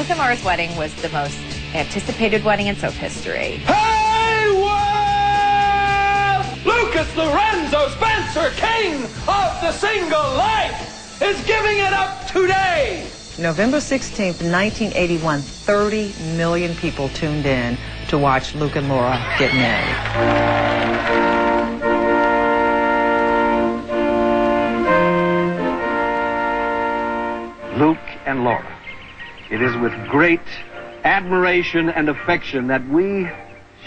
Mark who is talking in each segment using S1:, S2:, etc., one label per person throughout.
S1: Luke and Laura's wedding was the most anticipated wedding in soap history.
S2: Hey, world! Lucas Lorenzo Spencer, king of the single life, is giving it up today.
S3: November 16th, 1981, 30 million people tuned in to watch Luke and Laura get married.
S4: Luke and Laura. It is with great admiration and affection that we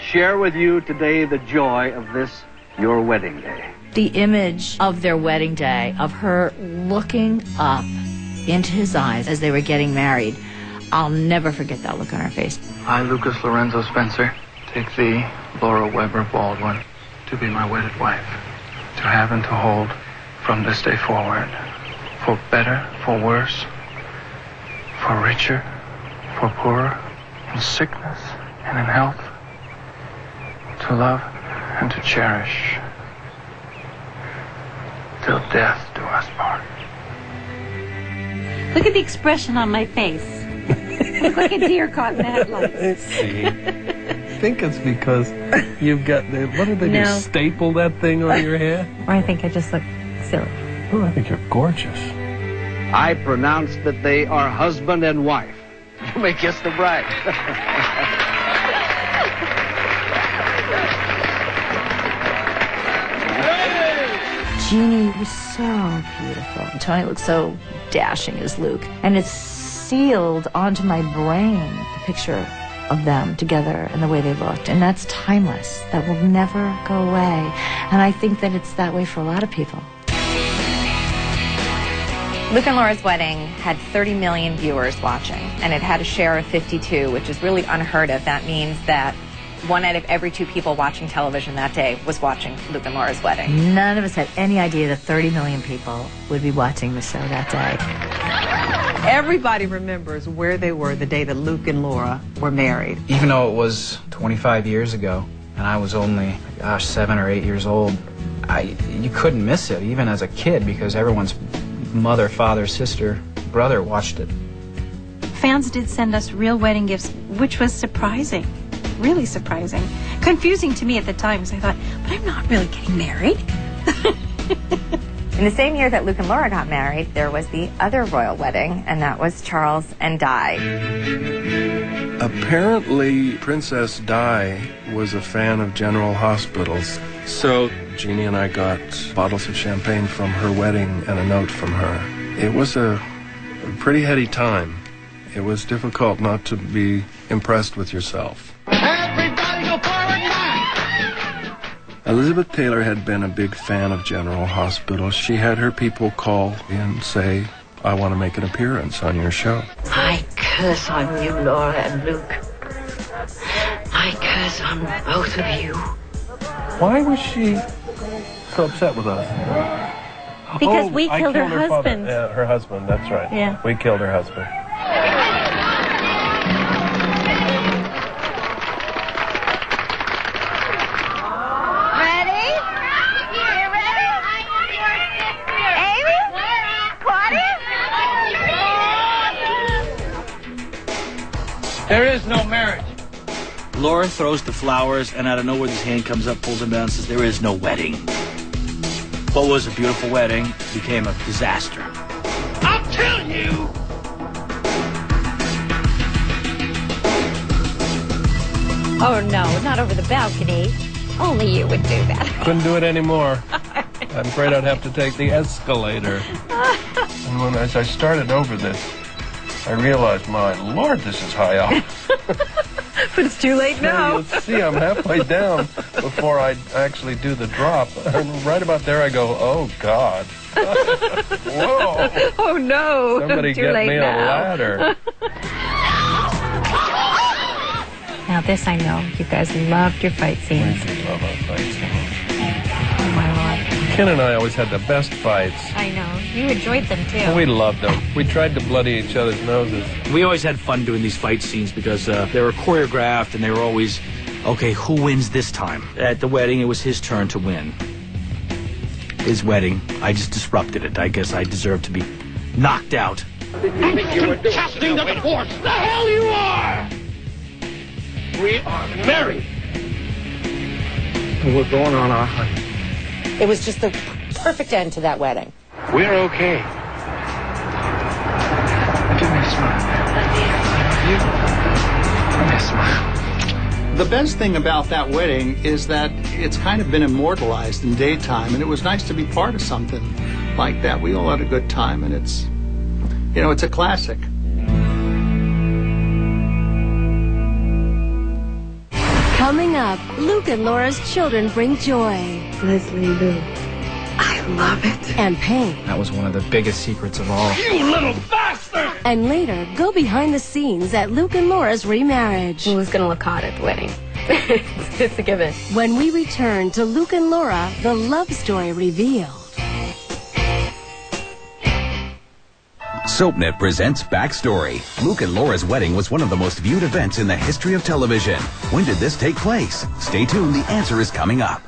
S4: share with you today the joy of this, your wedding day.
S5: The image of their wedding day, of her looking up into his eyes as they were getting married, I'll never forget that look on her face.
S6: I, Lucas Lorenzo Spencer, take thee, Laura Weber Baldwin, to be my wedded wife, to have and to hold from this day forward, for better, for worse, for richer, for poorer, in sickness and in health, to love and to cherish, till death do us part.
S7: Look at the expression on my face. Look like a deer caught in the headlights.
S8: See, I think it's because you've got the, what did they do, staple that thing on your hair?
S7: Or I think I just look silly.
S8: Oh, I think you're gorgeous.
S4: I pronounce that they are husband and wife. You may kiss the bride.
S5: Genie was so beautiful. Tony looked so dashing as Luke. And it's sealed onto my brain, the picture of them together and the way they looked. And that's timeless. That will never go away. And I think that it's that way for a lot of people.
S1: Luke and Laura's wedding had 30 million viewers watching, and it had a share of 52, which is really unheard of. That means that 1 out of every 2 people watching television that day was watching Luke and Laura's wedding.
S5: None of us had any idea that 30 million people would be watching the show that day.
S3: Everybody remembers where they were the day that Luke and Laura were married.
S9: Even though it was 25 years ago, and I was only, 7 or 8 years old, you couldn't miss it, even as a kid, because everyone's mother, father, sister, brother watched it.
S7: Fans did send us real wedding gifts, which was surprising. Really surprising. Confusing to me at the time, because I thought, but I'm not really getting married.
S1: In the same year that Luke and Laura got married, there was the other royal wedding, and that was Charles and Di.
S8: Apparently, Princess Di was a fan of General Hospitals. So Jeannie and I got bottles of champagne from her wedding and a note from her. It was a pretty heady time. It was difficult not to be impressed with yourself.
S2: Everybody go forward now!
S8: Elizabeth Taylor had been a big fan of General Hospital. She had her people call and say, I want to make an appearance on your show.
S10: I curse on you, Laura and Luke. I curse on both of you.
S8: Why was she so upset with us?
S7: Because we killed her husband.
S8: Yeah, her husband, that's right.
S7: Yeah.
S8: We killed her husband.
S1: Ready? You ready? Amy? Claudia?
S2: There is no marriage.
S11: Laura throws the flowers, and out of nowhere this hand comes up, pulls him down, and says, there is no wedding. What was a beautiful wedding became a disaster.
S2: I'll kill you!
S7: Oh, no, not over the balcony. Only you would do that.
S8: Couldn't do it anymore. I'm afraid I'd have to take the escalator. And as I started over this, I realized, my Lord, this is high up.
S3: But it's too late now.
S8: You'll see, I'm halfway down before I actually do the drop. And right about there, I go, oh, God. Whoa.
S3: Oh, no.
S8: Somebody get me a ladder.
S7: Now this I know. You guys loved your fight scenes.
S8: We do love our fight scenes.
S7: Oh, my Lord.
S8: Ken and I always had the best fights.
S7: I know. You enjoyed them, too.
S8: We loved them. We tried to bloody each other's noses.
S11: We always had fun doing these fight scenes because they were choreographed, and they were always, okay, who wins this time? At the wedding, it was his turn to win. His wedding, I just disrupted it. I guess I deserved to be knocked out
S2: Casting the divorce! The hell you are! We are married.
S6: And we're going on our honeymoon.
S12: It was just the perfect end to that wedding.
S6: We're okay. Give me a smile. Give me a smile.
S13: The best thing about that wedding is that it's kind of been immortalized in daytime, and it was nice to be part of something like that. We all had a good time, and it's, you know, it's a classic.
S14: Coming up, Luke and Laura's children bring joy. Leslie Luke. I love it. And pain.
S9: That was one of the biggest secrets of all.
S2: You little bastard!
S14: And later, go behind the scenes at Luke and Laura's remarriage.
S15: Who's gonna look hot at the wedding? It's a given.
S14: When we return to Luke and Laura, the love story revealed.
S16: Soapnet presents Backstory. Luke and Laura's wedding was one of the most viewed events in the history of television. When did this take place? Stay tuned, the answer is coming up.